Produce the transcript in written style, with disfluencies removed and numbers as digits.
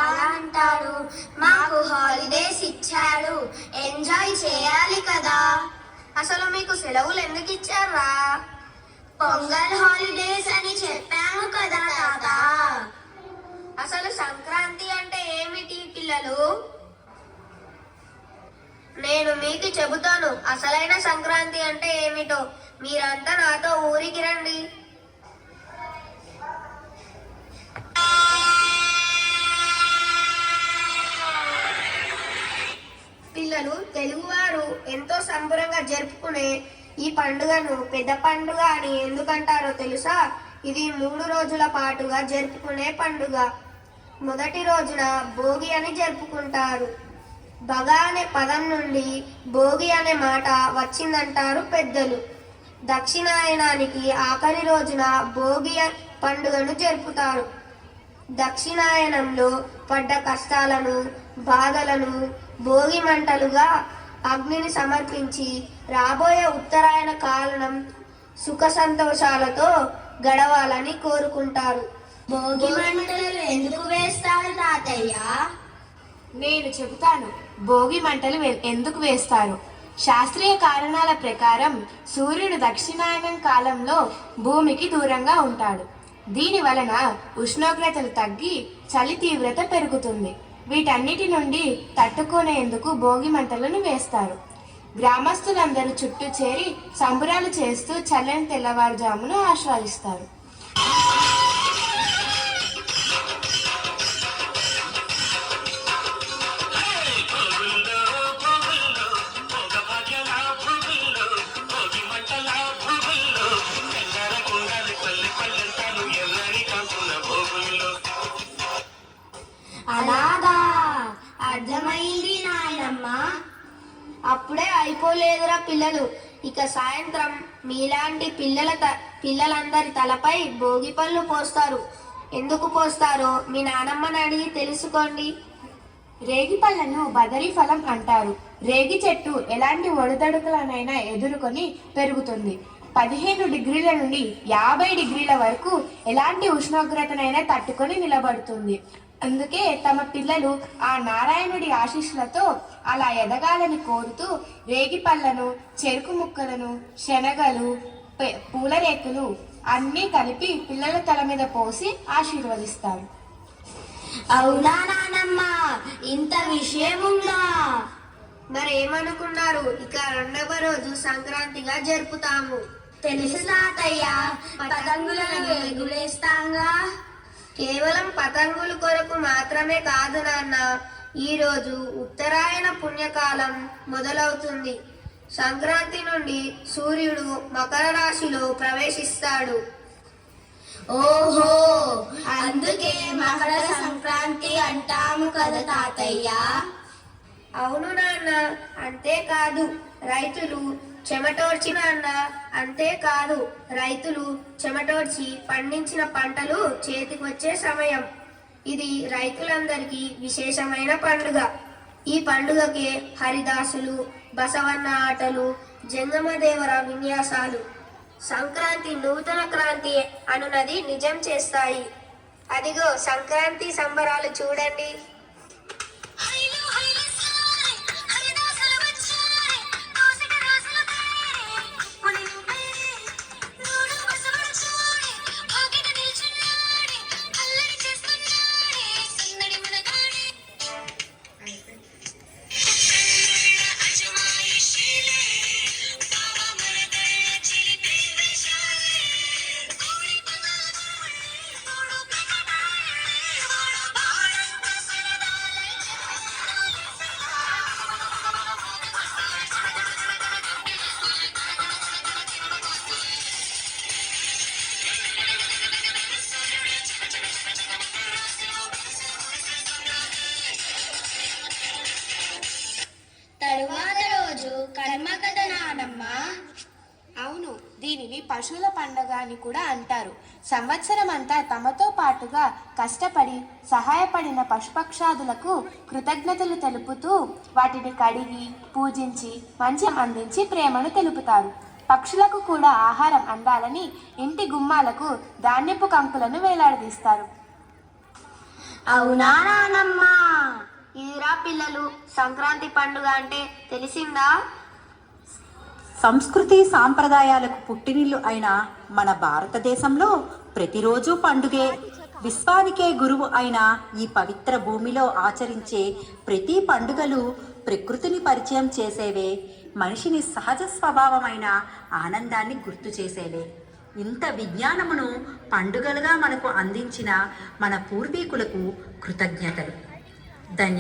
అలా అంటారు? మాకు హాలిడేస్ ఇచ్చాడు, ఎంజాయ్ చేయాలి కదా. అసలు మీకు సెలవులు ఎందుకు ఇచ్చారా? పొంగల్ హాలిడేస్ అని చెప్పాము కదా తాత. అసలు సంక్రాంతి అంటే ఏమిటి పిల్లలు? నేను మీకు చెబుతాను అసలైన సంక్రాంతి అంటే ఏమిటో. మీరంతా నాతో ఊరికి రండి. పిల్లలు, తెలుగువారు ఎంతో సంబరంగా జరుపుకునే ఈ పండుగను పెద్ద పండుగ అని ఎందుకంటారో తెలుసా? ఇది 3 రోజుల పాటుగా జరుపుకునే పండుగ. మొదటి రోజున భోగి అని జరుపుకుంటారు. బగ అనే పదం నుండి భోగి అనే మాట వచ్చిందంటారు పెద్దలు. దక్షిణాయనానికి ఆఖరి రోజున భోగి పండుగను జరుపుతారు. దక్షిణాయనంలో పడ్డ కష్టాలను, బాధలను భోగి మంటలుగా అగ్నిని సమర్పించి రాబోయే ఉత్తరాయణ కాలం సుఖ సంతోషాలతో గడవాలని కోరుకుంటారు. భోగి మంటలు ఎందుకు వేస్తారు తాతయ్య? నేను చెబుతాను భోగి మంటలు ఎందుకు వేస్తారు. శాస్త్రీయ కారణాల ప్రకారం సూర్యుడు దక్షిణాయనం కాలంలో భూమికి దూరంగా ఉంటాడు. దీని వలన ఉష్ణోగ్రతలు తగ్గి చలి తీవ్రత పెరుగుతుంది. వీటన్నిటి నుండి తట్టుకునేందుకు భోగి మంటలను వేస్తారు. గ్రామస్తులందరూ చుట్టూ చేరి సంబురాలు చేస్తూ చల్లని తెల్లవారుజామును ఆస్వాదిస్తారు. అలాగా, అర్థమైంది నాయనమ్మ. అప్పుడే అయిపోలేదురా పిల్లలు. ఇక సాయంత్రం మీలాంటి పిల్లలందరి తలపై భోగి పళ్ళు పోస్తారు. ఎందుకు పోస్తారో మీ నానమ్మని అడిగి తెలుసుకోండి. రేగి పళ్ళను బదరీ ఫలం అంటారు. రేగి చెట్టు ఎలాంటి ఒడిదడుకులనైనా ఎదుర్కొని పెరుగుతుంది. 15 డిగ్రీల నుండి 50 డిగ్రీల వరకు ఎలాంటి ఉష్ణోగ్రతనైనా తట్టుకొని నిలబడుతుంది. అందుకే తమ పిల్లలు ఆ నారాయణుడి ఆశీస్సులతో అలా ఎదగాలని కోరుతూ రేగి పళ్ళను, చెరుకు ముక్కలను, శనగలు, పూలరేకులు అన్నీ కలిపి పిల్లల తల మీద పోసి ఆశీర్వదిస్తారు. అవునా నానమ్మ, ఇంత విషయం ఉందా? మరేమనుకున్నారు? ఇక 2వ రోజు సంక్రాంతిగా జరుపుతాము. తెలుసు తాతయ్య, పతంగులను ఎగురేస్తాంగా. కేవలం పతంగుల కొరకు మాత్రమే కాదు నాన్న. ఈరోజు ఉత్తరాయణ పుణ్యకాలం మొదలవుతుంది. సంక్రాంతి నుండి సూర్యుడు మకర రాశిలో ప్రవేశిస్తాడు. ఓహో, అందుకే మకర సంక్రాంతి అంటాము కదా తాతయ్య. అవును నాన్న. అంతేకాదు రైతులు చెమటోడ్చి పండించిన పంటలు చేతికొచ్చే సమయం. ఇది రైతులందరికీ విశేషమైన పండుగ. ఈ పండుగకే హరిదాసులు, బసవన్న ఆటలు, జంగమదేవర విన్యాసాలు సంక్రాంతి నూతన క్రాంతి అనునది నిజం చేస్తాయి. అదిగో సంక్రాంతి సంబరాలు చూడండి. తరువాత రోజు కర్మ కదా నానమ్మ. అవును, దీనిని పశువుల పండుగ అని కూడా అంటారు. సంవత్సరం అంతా తమతో పాటుగా కష్టపడి సహాయపడిన పశుపక్షాదులకు కృతజ్ఞతలు తెలుపుతూ వాటిని కడిగి పూజించి మంచి అందించి ప్రేమను తెలుపుతారు. పక్షులకు కూడా ఆహారం అందాలని ఇంటి గుమ్మాలకు ధాన్యపు కంకులను వేలాడదీస్తారు. అవునా నానమ్మ? ఇదిరా పిల్లలు, సంక్రాంతి పండుగ అంటే తెలిసిందా? సంస్కృతి సాంప్రదాయాలకు పుట్టినిల్లు అయిన మన భారతదేశంలో ప్రతిరోజు పండుగే. విశ్వానికే గురువు అయిన ఈ పవిత్ర భూమిలో ఆచరించే ప్రతి పండుగలు ప్రకృతిని పరిచయం చేసేవే, మనిషిని సహజ స్వభావమైన ఆనందాన్ని గుర్తు చేసేవే. ఇంత విజ్ఞానమును పండుగలుగా మనకు అందించిన మన పూర్వీకులకు కృతజ్ఞతలు. ధన్యవాదాలు.